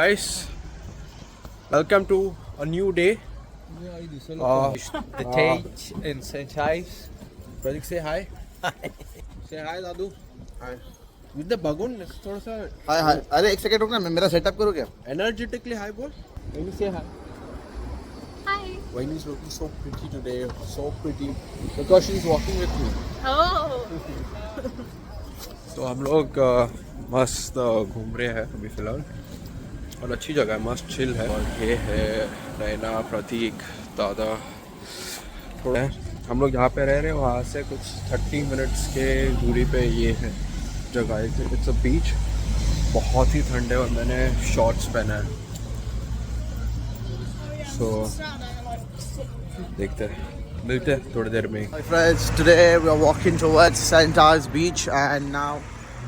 Guys, welcome to a new day. The Tage in St. Ives. Pratik, say hi. Say hi, Dadu. Hi. With the bagun, थोड़ा सा. हाय हाय अरे एक second रुकना मैं मेरा setup करूँ क्या Energetically hi, बोल. Vaini, say hi. Hi. Vaini is looking so pretty today. So pretty because she's walking with me. Oh. तो हम लोग मस्त घूम रहे हैं अभी फिलहाल और अच्छी जगह है, मस्त चिल है। और ये है नैना, प्रतीक, दादा। थोड़ा हम लोग जहाँ पे रह रहे हैं वहाँ से कुछ 30 मिनट्स के दूरी पे ये है जगह। इट्स अ बीच, बहुत ही ठंड है और मैंने शॉर्ट्स पहना है। सो देखते हैं, मिलते हैं थोड़ी देर में। Hi friends, today we are walking towards St. Ives beach and now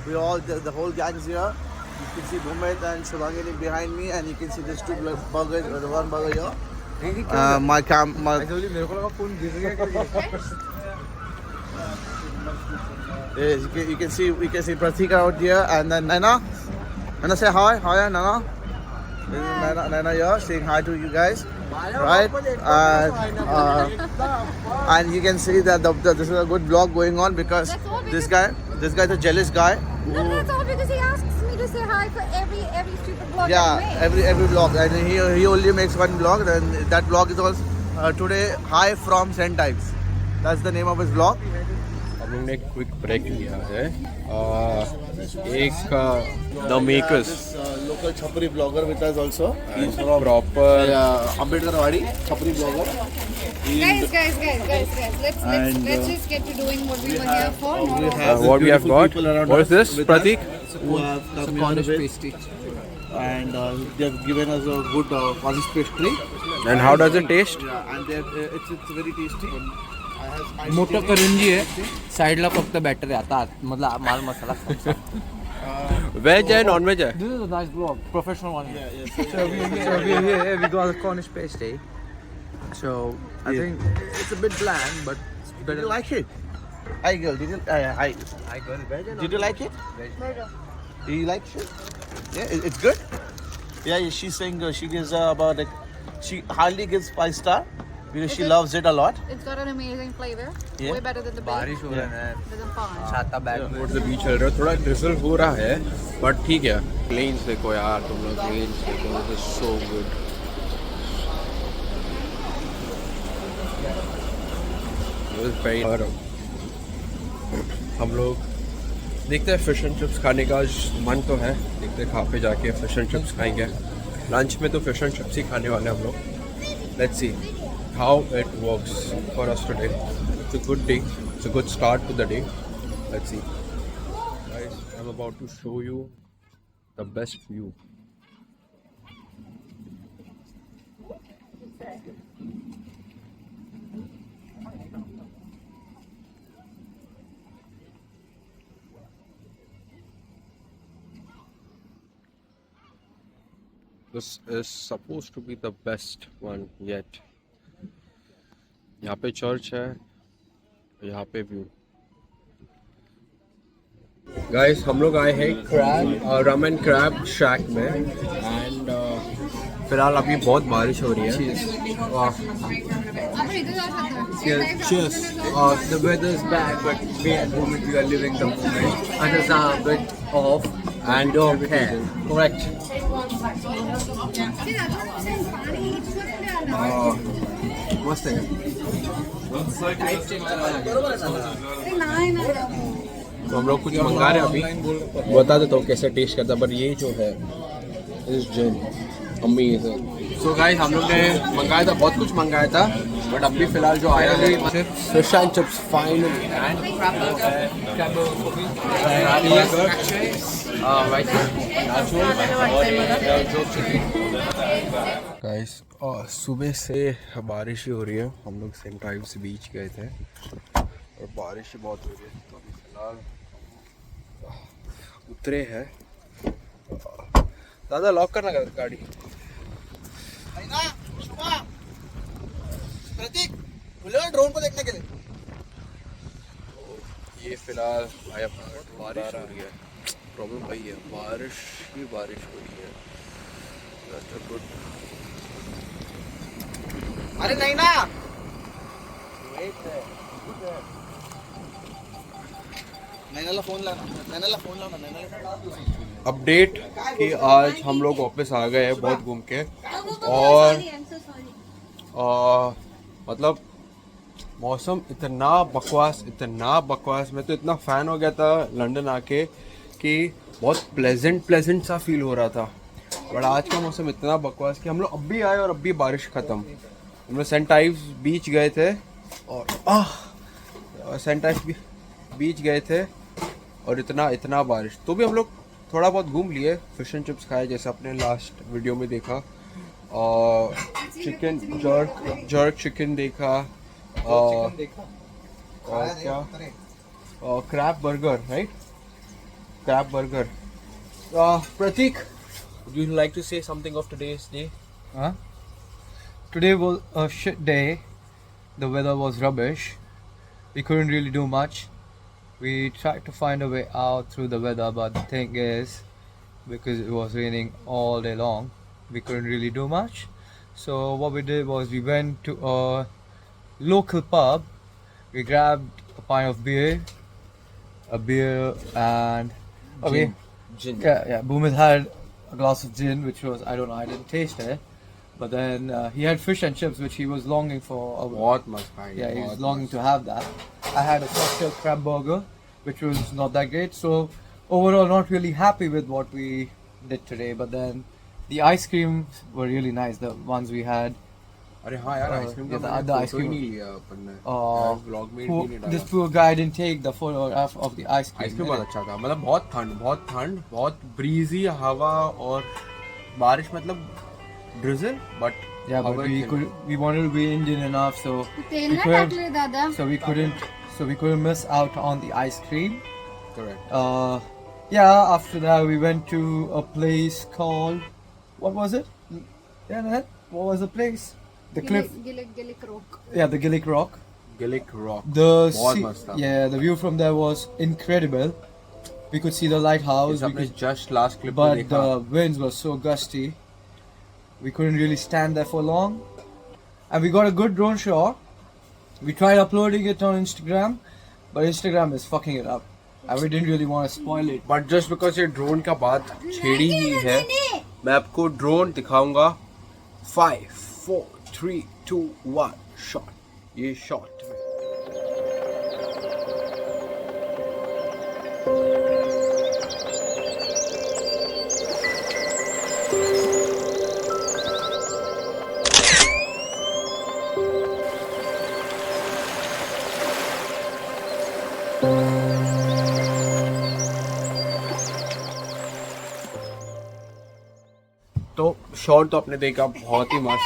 we all the whole gang is here. You can see Bhumit and Shubhangini behind me and you can see these two burgers, the one burger here. My yes, you can see Pratik out here and then Naina say hi Naina. This is Naina here saying hi to you guys, right? And you can see that this is a good vlog going on because this guy is a jealous guy. No, that's all because he asks me to say hi for every stupid vlog. Yeah, that every vlog, and he only makes one vlog. And that vlog is also today hi from St. Ives. That's the name of his vlog. हम लोग ने quick break लिया है। एक the makers Local Chapri vlogger with us also. He's from proper Ambedkar Wadi Chapri vlogger. Guys. Let's just get to doing what we were here for. what we have got. What is this, Pratik? Who have come Cornish here with, pastry. and they have given us a good Cornish pastry. And how does it taste? Yeah, and it's very tasty. मोठं करंजी आहे, साईडला फक्त batter आहे आता मधला माल मसाला. Veg है, non veg है? This is a nice vlog, professional one. So we got a Cornish pastry. So I think it's a bit bland, but it's Did better. you like it? Hi girl, did you did you like it? Did you like it? Yeah, it's good. Yeah, she's saying she gives about like she hardly gives 5 star because she loves it a lot. It's got an amazing flavor. Yeah. Way better than the beef. बारिश हो रहा है, Than fine. छाता bag में. Towards the beach चल रहा है, थोड़ा drizzle हो रहा है, but ठीक है। Plains देखो यार, तुम लोग plains देखो, this is so good. This is very और हम लोग देखते हैं फिश एंड चिप्स खाने का मन तो है, देखते हैं कहाँ पे जाके फिश एंड चिप्स खाएंगे। लंच में तो फिश एंड चिप्स ही खाने वाले हैं हम लोग। Let's see how it works for us today. It's a good day. It's a good start to the day. Let's see. Guys, I'm about to show you the best view. This is supposed to be the best one yet. यहाँ पे church है, यहाँ पे view. Guys, हम लोग आए हैं रम and crab शैक में एंड फिलहाल अभी बहुत बारिश हो रही है। वाह। Cheers. The weather is bad, but we at the moment we are living the moment. Others are a bit off and don't care. Correct. मस्त है. तो हम लोग कुछ मंगा रहे हैं अभी, बता देता हूँ कैसे टेस्ट करता है। पर ये जो है इस जिन अमेजिंग। सो गाइस, हम लोग ने मंगाया था, बहुत कुछ मंगाया था, बट अभी फिलहाल जो आया है fish and chips finally and guys सुबह से बारिश ही हो रही है। हम लोग सेंट आइव्स बीच गए थे और बारिश ही बहुत हो रही है, तो अभी फिलहाल उतरे हैं। दादा लॉक करना गाड़ी। प्रतीक, ड्रोन को देखने के लिए। ये फिलहाल आया बारिश हो रही है। प्रॉब्लम वही है, बारिश ही बारिश हो रही है। अरे नहीं ना नैनाला फोन लाना अपडेट कि आज हम लोग वापस आ गए हैं बहुत घूम के और मतलब मौसम इतना बकवास मैं तो इतना फ़ैन हो गया था लंदन आके कि बहुत प्लेजेंट सा फील हो रहा था। बट आज का मौसम इतना बकवास कि हम लोग अब भी आए और अब भी बारिश ख़त्म। हम लोग सेंट आइव्स बीच गए थे और सेंट आइव्स बीच गए थे और इतना बारिश तो भी हम लोग थोड़ा बहुत घूम लिए। फिश एंड चिप्स खाए जैसे आपने लास्ट वीडियो में देखा और चिकन जर्क चिकन देखा और क्या crab burger right crab burger. Prateek would you like to say something of today's day? Today was a shit day. The weather was rubbish. We couldn't really do much. We tried to find a way out through the weather, but the thing is, because it was raining all day long, we couldn't really do much. So what we did was we went to a local pub. We grabbed a pint of beer, and Gin. yeah. Boomis had a glass of gin, which was I didn't taste it, but then he had fish and chips, which he was longing for. बहुत मस्त खाए। Yeah, he was longing to have that. I had a cocktail crab burger, which was not that great. So overall, not really happy with what we did today. But then the ice creams were really nice. The ones we had. अरे हाँ यार ice cream का the ice cream. नहीं लिया अपन ने vlog में Who, भी नहीं डाला। this poor guy didn't take the photograph of the ice cream. Ice cream बहुत अच्छा था मतलब बहुत ठंड बहुत ब्रीजी हवा और बारिश मतलब drizzle but Yeah, but we wanted to be Indian enough, so तेल we ना couldn't- टाकले दादा we couldn't miss out on the ice cream. Correct Yeah, after that we went to a place called, what was it? Yeah, Nahat, what was the place? The cliff. Gillick Rock. Yeah, the Gillick Rock. Gillick Rock The बहुत मस्त था। yeah, the view from there was incredible. We could see the lighthouse, we आपने could, just last clip में but देखा the winds were so gusty. We couldn't really stand there for long, and we got a good drone shot. We tried uploading it on Instagram, but Instagram is fucking it up, and we didn't really want to spoil it. But just because ये drone का बात छेड़ी ही है मैं आपको drone दिखाऊंगा 5 4 3 2 1 shot ये shot तो शॉट तो आपने देखा बहुत ही मस्त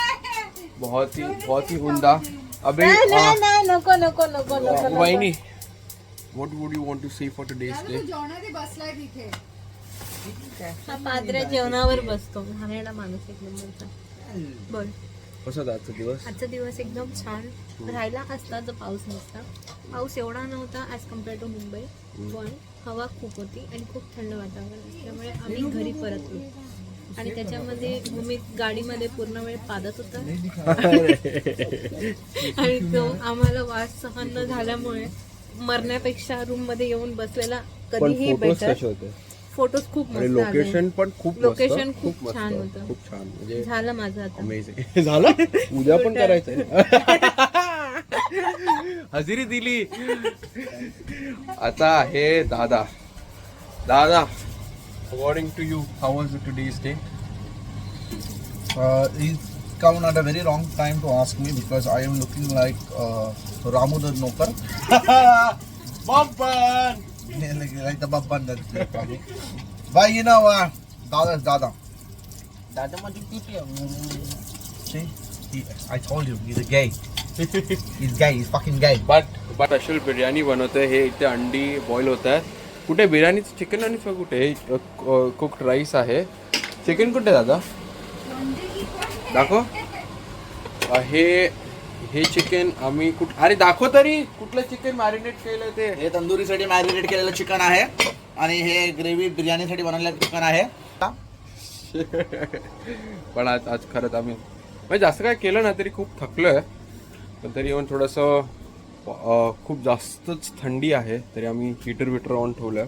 बहुत ही उम्दा। अबे नको वही नहीं what would you want to say for today's day? जेवणात बसलाय तिथे हा पात्र्या जेवणावर बसतो घाणेरडा माणूस एक नंबरचा बोल कसा होता आजचा दिवस? आजचा दिवस एकदम छान राहिला असता जर पाऊस नसता पाऊस एवढा नव्हता ॲज कम्पेअर टू मुंबई पण हवा खूप होती आणि खूप थंड वातावरण असल्यामुळे आम्ही घरी परतलो आणि त्याच्यामध्ये भूमी गाडीमध्ये पूर्ण वेळ पादत होता आणि तो आम्हाला वास सहन न झाल्यामुळे मरण्यापेक्षा रूम मध्ये येऊन बसलेला कधीही बेटर होते फोटोज खूप आणि मस्त आले लोकेशन पण खूप लोकेशन मस्त, खूप छान होतं खूप छान म्हणजे झालं माझं आता अमेझिंग झालं उद्या पण करायचंय हजेरी दिली आता हे दादा according to you how was it today's day? He's come at a very wrong time to ask me because I am looking like Ramu the Nokar. Babban like the Babban that's there coming. But you know, Dada's Dada. Dada See? I told you, he's a gay. He's gay, he's fucking gay. but special biryani बनवतोय हे इथे अंडी boil होत आहे कुठे बिर्याणीचं chicken आणि कुठे cooked rice आहे chicken कुठे दादा दाखव हे चिकन आम्ही अरे दाखव तरी कुठलं चिकन मॅरिनेट केलं ते हे तंदुरीसाठी मॅरिनेट केलेलं चिकन आहे आणि हे ग्रेव्ही बिर्याणीसाठी बनवलेलं चिकन आहे पण आज खरंच आम्ही म्हणजे जास्त काय केलं ना तरी खूप थकलोय, पण तरी येऊन थोडंसं खूप जास्तच थंडी आहे तरी आम्ही हीटर ऑन ठेवलं.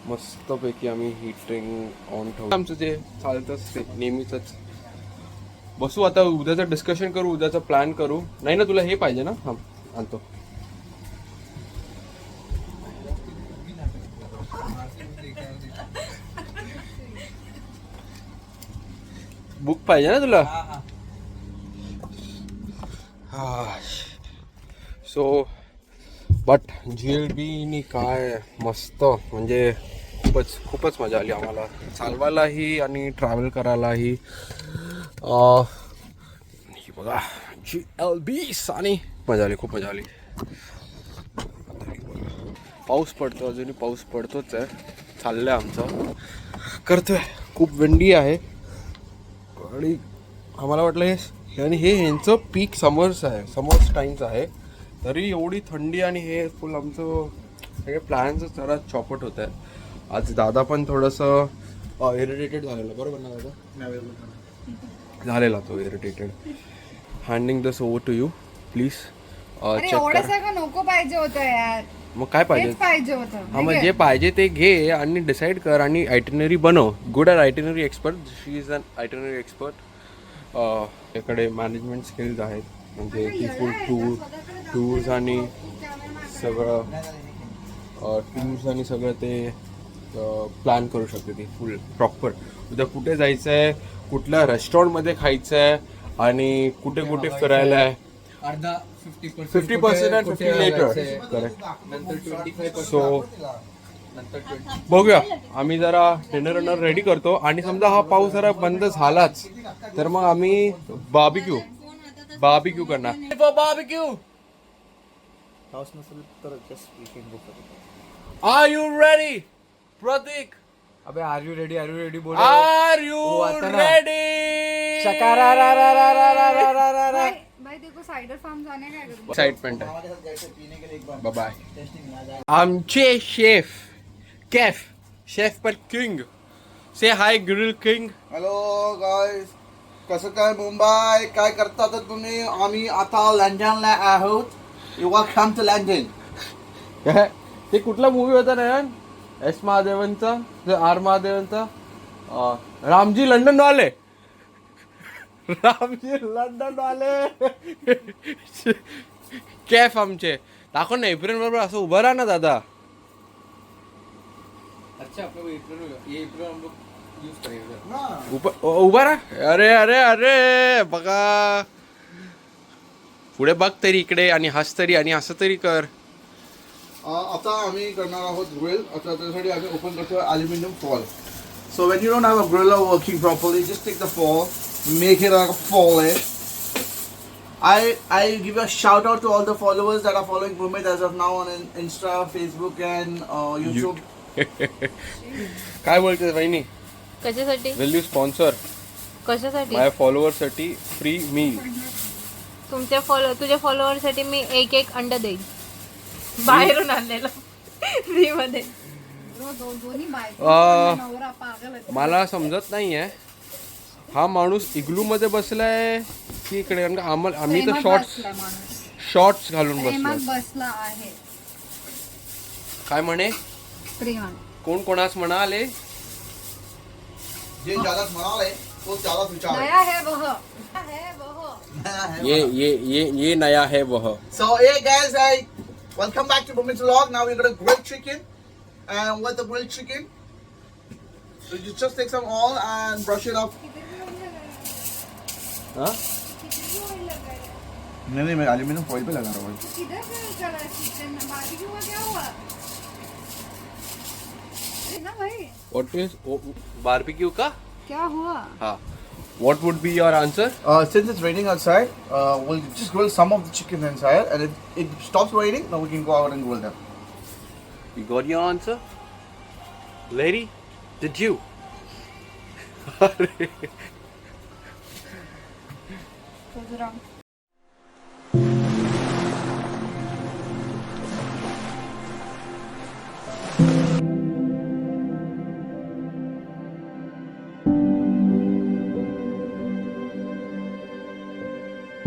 मस्तपैकी आम्ही हीटिंग ऑन ठेवलं. आमचं जे चालतंच ते नेहमीच. बसू आता, उद्याचं डिस्कशन करू, उद्याचा प्लॅन करू. नाही ना तुला हे पाहिजे ना? हां आणतो. बुक पाहिजे ना तुला? सो बट GLBनी काय मस्त म्हणजे खूपच मजा आली आम्हाला चालवायलाही आणि ट्रॅव्हल करायलाही. ही बघा GLBs आणि मजा आली, खूप मजा आली. पाऊस पडतो, अजूनही पाऊस पडतोच आहे. चाललंय आमचं, करतोय. खूप विंडी आहे आणि आम्हाला वाटलं आणि हे ह्यांचं पीक समर्स टाइम्स आहे तरी एवढी थंडी आणि हे फुल आमचं सगळे प्लॅन्स जरा चॉपट होत आहे. आज दादा पण थोडंसं इरिटेटेड झालेला, बरोबर ना दादा? झालेला तो irritated. Handing this over to you please. Check एवढं कर. सगळं नको पाहिजे होतं यार, मग काय पाहिजे? पाहिजे होतं. हा मग जे पाहिजे ते घे आणि डिसाईड कर आणि आयटिनरी बनव. Good at itinerary expert. She is an itinerary expert. याकडे मॅनेजमेंट स्किल्स आहेत, म्हणजे ती फुल टूर्स आणि सगळं ते प्लॅन करू शकते ती फुल प्रॉपर. उद्या कुठे जायचं आहे, कुठल्या रेस्टॉरंटमध्ये खायचं आहे आणि कुठे कुठे फिरायला आहे. अर्धा 50% and 50 later. Correct. नंतर 25%. सो बघूया, आम्ही जरा डिनर रेडी करतो आणि समजा हा पाऊस जरा बंद झालाच तर मग आम्ही बार्बिक्यू करणार. बार्बिक्यू. पाऊस नसेल तर just we can go for it. Are you ready Prateek? अबे आर यू रेडी बोल. Are you ready? भाई देखो साइडर फार्म जाने का है. एक्साइटमेंट आहे. Bye bye. आमचे शेफ पर king. Say hi grill king. Hello guys, कसं काय मुंबई, काय करता तर तुम्ही? आम्ही आता लंडनला आहोत. You welcome to London. ते कुठला मूवी होता ना यार, एस महादेवनचा, आर महादेवनचा, रामजी लंडन वाले. कॅफ आमचे दाखव ना. एप्रिल बरोबर असं उभं राहा ना दादा. अच्छा, ये एप्रिल हम लोग यूज करेंगे. उभा राहा. अरे अरे अरे बघा, पुढे बघ तरी इकडे आणि हस तरी आणि असं तरी कर. आता आम्ही करणार आहोत ग्रिल. आता त्यासाठी आम्ही ओपन करतो aluminium fall. So when you don't have a griller working properly, just take the foil, make it like a foil. I give a shout out to all the followers that are following Bhumit as of now on Insta, Facebook and YouTube. काय बोलते वहिनी? कशासाठी? Will you sponsor कशासाठी? माझ्या follower साठी free मील. तुझ्या follower साठी मी एक अंड देईन बाहेरून आणलेलं फ्री मध्ये. मला समजत नाहीये हा माणूस इग्लू मध्ये बसलाय की इकडे, कारण का आम्ही तर शॉर्ट्स घालून बसला आहे. काय म्हणे कोण कोणास म्हणाले? जे ज्यादा म्हणाले तो त्याला विचार. नया है वह. ये नया है वह. So hey guys, welcome back to Bhumit's vlog. Now we're gonna grill chicken, and with the grilled chicken, so you just take some oil and brush it off. हाँ? नहीं मैं एल्यूमिनियम फॉइल पे लगा रहा हूँ. किधर से चला चिकन? बारबेक्यू का क्या हुआ? अरे ना भाई, What is barbecue का? क्या हुआ? हाँ. What would be your answer? Since it's raining outside, we'll just grill some of the chicken inside, and if it stops raining, then we can go out and grill them. You got your answer? Lady, did you? Close it on.